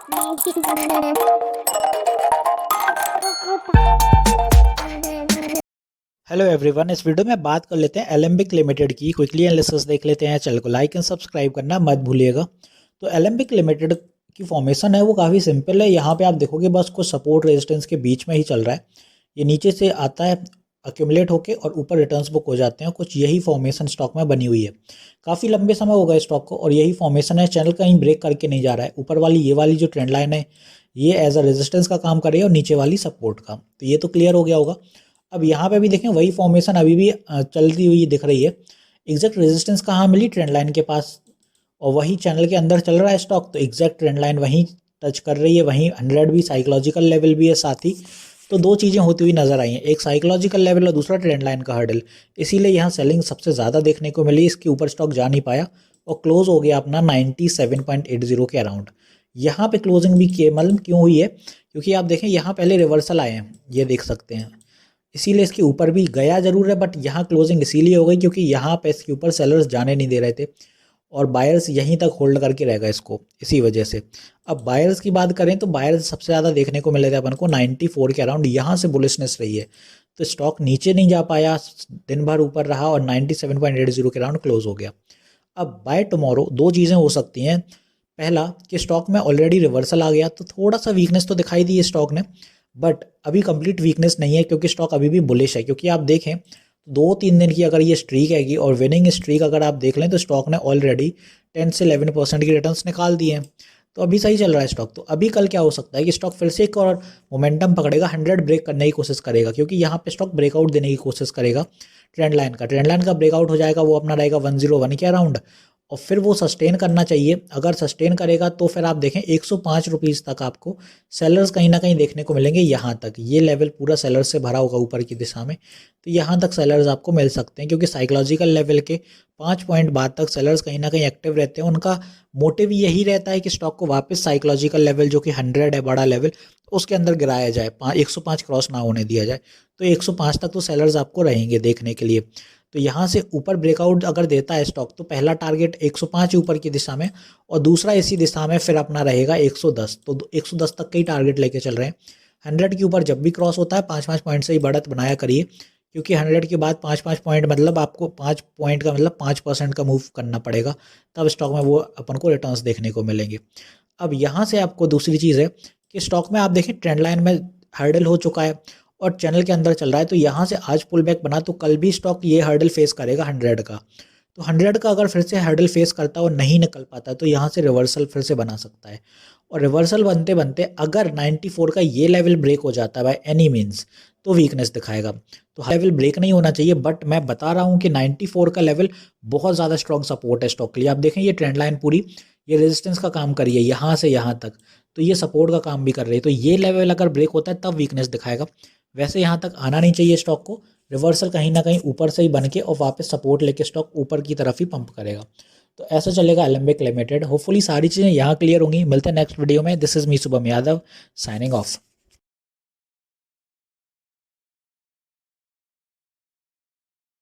Hello everyone, इस video में बात कर लेते हैं एलेम्बिक लिमिटेड की। क्विकली एनालिसिस देख लेते हैं। चैनल को लाइक एंड सब्सक्राइब करना मत भूलिएगा। तो एलेम्बिक लिमिटेड की फॉर्मेशन है वो काफ़ी सिंपल है। यहाँ पे आप देखोगे बस कुछ सपोर्ट रेजिस्टेंस के बीच में ही चल रहा है। ये नीचे से आता है अक्यूमुलेट होके और ऊपर रिटर्न्स बुक हो जाते हैं। कुछ यही फॉर्मेशन स्टॉक में बनी हुई है। काफ़ी लंबे समय हो गए स्टॉक को और यही फॉर्मेशन है। चैनल कहीं ब्रेक करके नहीं जा रहा है। ऊपर वाली ये वाली जो ट्रेंड लाइन है ये एज अ रेजिस्टेंस का काम कर रही है और नीचे वाली सपोर्ट का। तो ये तो क्लियर हो गया होगा। अब यहाँ पे भी देखें वही फॉर्मेशन अभी भी चलती हुई दिख रही है। एग्जैक्ट रेजिस्टेंस कहाँ मिली? ट्रेंड लाइन के पास, और वही चैनल के अंदर चल रहा है स्टॉक। तो एग्जैक्ट ट्रेंड लाइन वहीं टच कर रही है, वहीं 100 भी साइकोलॉजिकल लेवल भी है साथ ही। तो दो चीज़ें होती हुई नजर आई हैं, एक साइकोलॉजिकल लेवल और दूसरा ट्रेंड लाइन का हर्डल। इसीलिए यहाँ सेलिंग सबसे ज़्यादा देखने को मिली। इसके ऊपर स्टॉक जा नहीं पाया और क्लोज हो गया अपना 97.80 के अराउंड। यहाँ पे क्लोजिंग भी मतलब क्यों हुई है? क्योंकि आप देखें यहाँ पहले रिवर्सल आए हैं, ये देख सकते हैं। इसीलिए इसके ऊपर भी गया जरूर है, बट यहाँ क्लोजिंग इसीलिए हो गई क्योंकि यहाँ पे इसके ऊपर सेलर्स जाने नहीं दे रहे थे और बायर्स यहीं तक होल्ड करके रह गए इसको, इसी वजह से। अब बायर्स की बात करें तो बायर्स सबसे ज़्यादा देखने को मिले थे अपन को 94 के अराउंड। यहाँ से बुलिशनेस रही है तो स्टॉक नीचे नहीं जा पाया, दिन भर ऊपर रहा और 97.80 के अराउंड क्लोज हो गया। अब बाय टुमारो दो चीज़ें हो सकती हैं। पहला कि स्टॉक में ऑलरेडी रिवर्सल आ गया तो थोड़ा सा वीकनेस तो दिखाई दी है स्टॉक ने, बट अभी कंप्लीट वीकनेस नहीं है क्योंकि स्टॉक अभी भी बुलिश है। क्योंकि आप देखें 2-3 दिन की अगर ये स्ट्रीक हैगी और विनिंग स्ट्रीक अगर आप देख लें तो स्टॉक ने ऑलरेडी 10 से 11% की रिटर्न्स निकाल दिए हैं। तो अभी सही चल रहा है स्टॉक। तो अभी कल क्या हो सकता है कि स्टॉक फिर से एक और मोमेंटम पकड़ेगा, 100 ब्रेक करने की कोशिश करेगा क्योंकि यहाँ पे स्टॉक ब्रेकआउट देने की कोशिश करेगा। ट्रेंड लाइन का ब्रेकआउट हो जाएगा, वो अपना रहेगा 101 के अराउंड और फिर वो सस्टेन करना चाहिए। अगर सस्टेन करेगा तो फिर आप देखें 105 रुपीज़ तक आपको सेलर्स कहीं ना कहीं देखने को मिलेंगे। यहाँ तक ये लेवल पूरा सेलर से भरा होगा ऊपर की दिशा में, तो यहाँ तक सेलर्स आपको मिल सकते हैं क्योंकि साइकोलॉजिकल लेवल के 5 पॉइंट बाद तक सेलर्स कहीं ना कहीं एक्टिव रहते हैं। उनका मोटिव यही रहता है कि स्टॉक को वापस साइकोलॉजिकल लेवल जो कि 100 है बड़ा लेवल, उसके अंदर गिराया जाए, 105 क्रॉस ना होने दिया जाए। तो 105 तक तो सेलर्स आपको रहेंगे देखने के लिए। तो यहाँ से ऊपर ब्रेकआउट अगर देता है स्टॉक तो पहला टारगेट 105 ऊपर की दिशा में और दूसरा इसी दिशा में फिर अपना रहेगा 110। तो 110 तक के ही टारगेट लेके चल रहे हैं। 100 के ऊपर जब भी क्रॉस होता है 5-5 पॉइंट से ही बढ़त बनाया करिए क्योंकि 100 के बाद 5-5 पॉइंट मतलब आपको 5 पॉइंट का मतलब 5% का मूव करना पड़ेगा, तब स्टॉक में वो अपन को रिटर्न्स देखने को मिलेंगे। अब यहाँ से आपको दूसरी चीज़ है कि स्टॉक में आप देखें ट्रेंड लाइन में हर्डल हो चुका है और चैनल के अंदर चल रहा है। तो यहाँ से आज पुल बैक बना तो कल भी स्टॉक ये हर्डल फेस करेगा 100 का। तो 100 का अगर फिर से हर्डल फेस करता है और नहीं निकल पाता तो यहाँ से रिवर्सल फिर से बना सकता है। और रिवर्सल बनते बनते अगर 94 का ये लेवल ब्रेक हो जाता है बाय एनी मीन्स तो वीकनेस दिखाएगा। तो लेवल ब्रेक नहीं होना चाहिए, बट मैं बता रहा हूँ कि 94 का लेवल बहुत ज़्यादा स्ट्रॉन्ग सपोर्ट है स्टॉक के लिए। आप देखें ये ट्रेंड लाइन पूरी ये रेजिस्टेंस का काम करी है यहाँ से यहाँ तक, तो ये सपोर्ट का काम भी कर रही है। तो ये लेवल अगर ब्रेक होता है तब वीकनेस दिखाएगा। वैसे यहाँ तक आना नहीं चाहिए स्टॉक को। रिवर्सल कहीं ना कहीं ऊपर से ही बन के और वापस सपोर्ट लेके स्टॉक ऊपर की तरफ ही पंप करेगा। तो ऐसा चलेगा एलेम्बिक लिमिटेड। होपफुली सारी चीज़ें यहाँ क्लियर होंगी। मिलते हैं नेक्स्ट वीडियो में। This is me Shubham Yadav signing off.